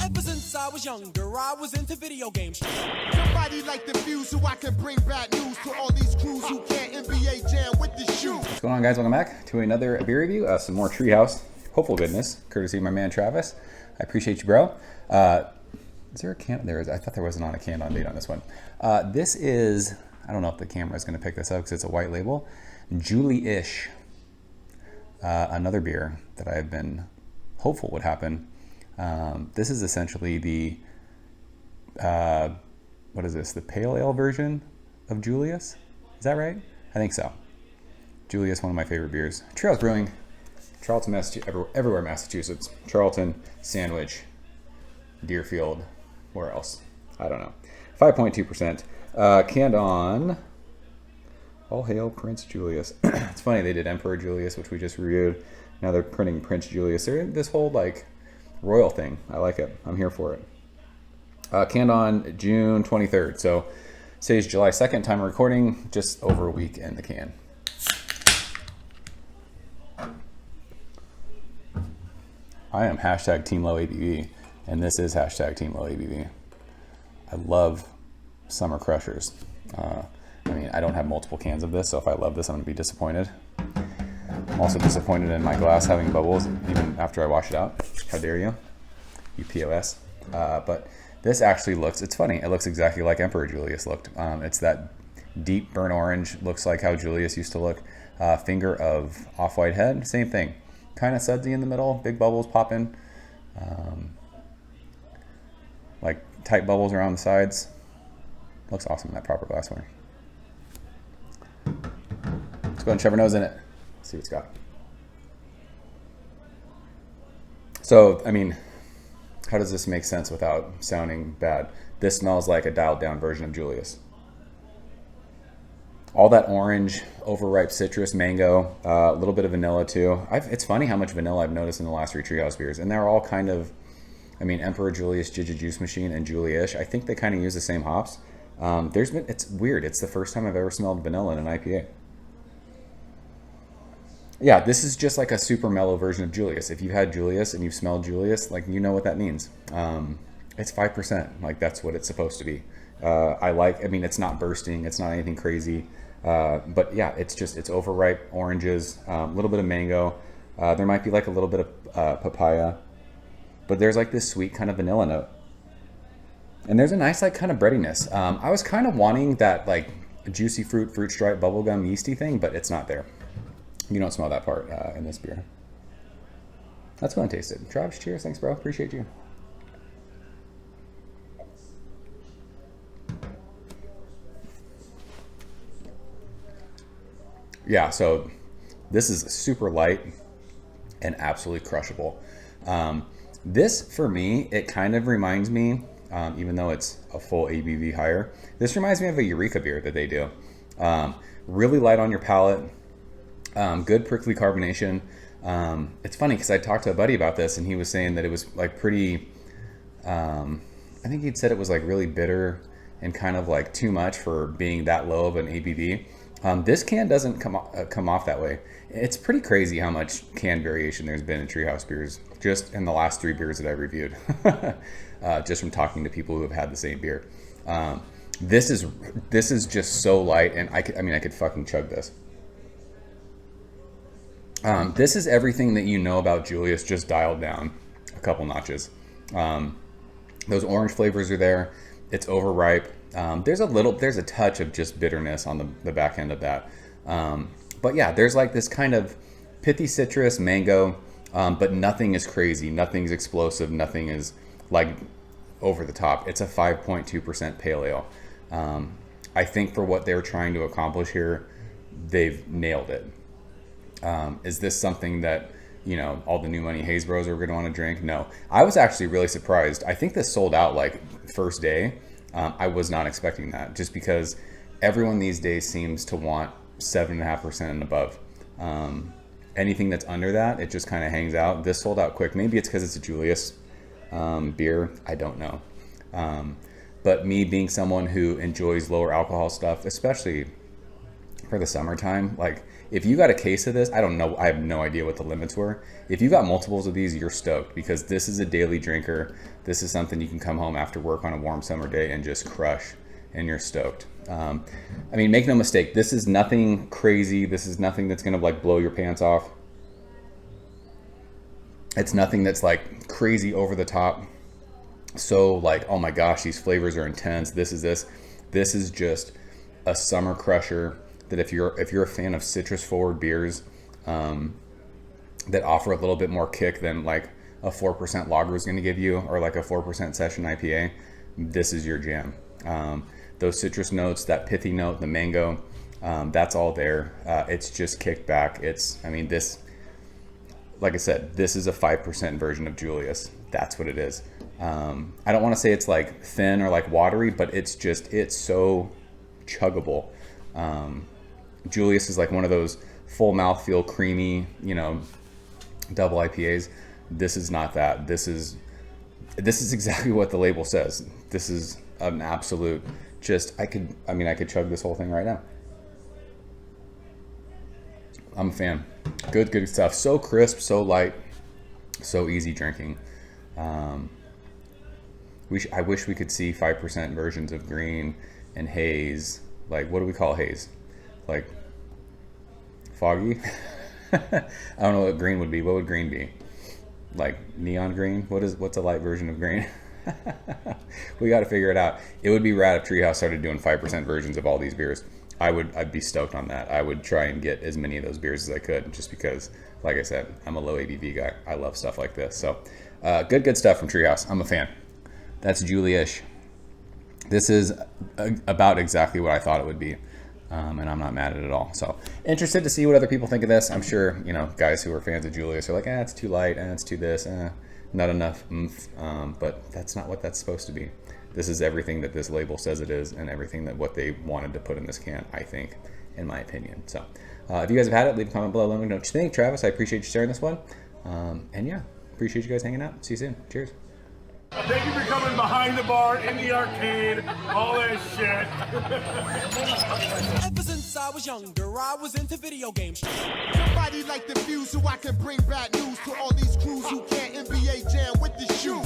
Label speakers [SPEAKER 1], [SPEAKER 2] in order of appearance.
[SPEAKER 1] Ever since I was younger, I was into video games.
[SPEAKER 2] Somebody like the Fuse so I can bring bad news to all these crews who can't NBA jam with the shoe.
[SPEAKER 3] What's going on, guys? Welcome back to another beer review. Some more Treehouse, hopeful goodness, courtesy of my man Travis. I appreciate you, bro. Is there a can? There is. I thought there wasn't on a can on date on this one. This is, I don't know if the camera is going to pick this up because it's a white label. Juli-ish. Another beer that I've been hopeful would happen. This is essentially the, what is this? The pale ale version of Juli-ish? Is that right? I think so. Juli-ish, one of my favorite beers. Treehouse Brewing, Charlton, Massachusetts, everywhere Massachusetts. Charlton, Sandwich, Deerfield, where else? I don't know. 5.2%. Canned on All Hail Prince Julius. It's funny, they did Emperor Julius, which we just reviewed. Now they're printing Prince Julius. They're in this whole like royal thing. I like it. I'm here for it. Canned on June 23rd. So today's July 2nd, time of recording, just over a week in the can. I am hashtag Team Low ABV, and this is hashtag Team Low ABV. I love Summer Crushers. I mean, I don't have multiple cans of this, so if I love this, I'm going to be disappointed. I'm also disappointed in my glass having bubbles, even after I wash it out. How dare you? You POS. But this actually looks, it's funny, it looks exactly like Emperor Julius looked. It's that deep burnt orange, looks like how Julius used to look. Finger of off-white head, same thing. Kind of sudsy in the middle, big bubbles popping. Like tight bubbles around the sides. Looks awesome in that proper glassware. Let's go ahead and shove our nose in it. See what it's got. So, I mean, how does this make sense without sounding bad? This smells like a dialed down version of Julius. All that orange, overripe citrus, mango, a little bit of vanilla too. It's funny how much vanilla I've noticed in the last three Treehouse beers. And they're all kind of, I mean, Emperor Julius, Giga Juice Machine, and Juli-ish. I think they kind of use the same hops. It's weird. It's the first time I've ever smelled vanilla in an IPA. Yeah, this is just like a super mellow version of Julius. If you've had Julius and you've smelled Julius, like, you know what that means. It's 5%. Like, that's what it's supposed to be. I mean, it's not bursting. It's not anything crazy. But yeah, it's overripe oranges, a little bit of mango. There might be like a little bit of papaya, but there's like this sweet kind of vanilla note. And there's a nice like kind of breadiness. I was kind of wanting that like juicy fruit stripe bubblegum yeasty thing, but it's not there. You don't smell that part in this beer. Let's go and taste it. Travis, cheers. Thanks, bro. Appreciate you. Yeah, so this is super light and absolutely crushable. This, for me, it kind of reminds me, even though it's a full ABV higher, this reminds me of a Eureka beer that they do. Really light on your palate, good prickly carbonation. It's funny because I talked to a buddy about this and he was saying that it was like pretty, I think he'd said it was like really bitter and kind of like too much for being that low of an ABV. This can doesn't come off that way. It's pretty crazy how much can variation there's been in Treehouse beers just in the last three beers that I reviewed, just from talking to people who have had the same beer. This is just so light, and I could fucking chug this. This is everything that you know about Julius, just dialed down a couple notches. Those orange flavors are there. It's overripe. There's a touch of just bitterness on the back end of that. But yeah, there's like this kind of pithy citrus, mango, but nothing is crazy. Nothing's explosive. Nothing is like over the top. It's a 5.2% pale ale. I think for what they're trying to accomplish here, they've nailed it. Is this something that, you know, all the new money Haze Bros are going to want to drink? No. I was actually really surprised. I think this sold out like first day. I was not expecting that, just because everyone these days seems to want 7.5% and above. Anything that's under that, it just kind of hangs out. This sold out quick. Maybe it's because it's a Julius beer. I don't know. But me being someone who enjoys lower alcohol stuff, especially for the summertime, like if you got a case of this, I don't know, I have no idea what the limits were. If you got multiples of these, you're stoked, because this is a daily drinker. This is something you can come home after work on a warm summer day and just crush, and you're stoked. I mean, make no mistake, this is nothing crazy. This is nothing that's gonna like blow your pants off. It's nothing that's like crazy over the top. So like, oh my gosh, these flavors are intense. This is just a summer crusher that if you're a fan of citrus forward beers that offer a little bit more kick than like a 4% lager is going to give you, or like a 4% session IPA, this is your jam. Those citrus notes, that pithy note, the mango, that's all there. It's just kicked back. I mean, this, like I said, this is a 5% version of Julius. That's what it is. I don't want to say it's like thin or like watery, but it's so chuggable. Julius is like one of those full mouthfeel, creamy, you know, double IPAs. This is not that. This is exactly what the label says. This is an absolute, I could chug this whole thing right now. I'm a fan. Good stuff. So crisp, so light, so easy drinking. I wish we could see 5% versions of green and haze. Like, what do we call haze? Like foggy? I don't know what green would be. What would green be? Like neon green? What's a light version of green? We got to figure it out. It would be rad if Treehouse started doing 5% versions of all these beers. I'd be stoked on that. I would try and get as many of those beers as I could, just because, like I said, I'm a low ABV guy. I love stuff like this. So good stuff from Treehouse. I'm a fan. That's Juli-ish. This is about exactly what I thought it would be, and I'm not mad at it at all. So interested to see what other people think of this. I'm sure, you know, guys who are fans of Julius are like, it's too light, it's too this, not enough oomph. But that's not what that's supposed to be. This is everything that this label says it is, and everything that what they wanted to put in this can, I think, in my opinion. So if you guys have had it, leave a comment below. Let me know what you think. Travis, I appreciate you sharing this one. And yeah, appreciate you guys hanging out. See you soon. Cheers.
[SPEAKER 4] Thank you for coming behind the bar, in the arcade, all that shit.
[SPEAKER 1] Ever since I was younger, I was into video games.
[SPEAKER 2] Somebody like the view so I can bring bad news to all these crews who can't NBA jam with the shoe.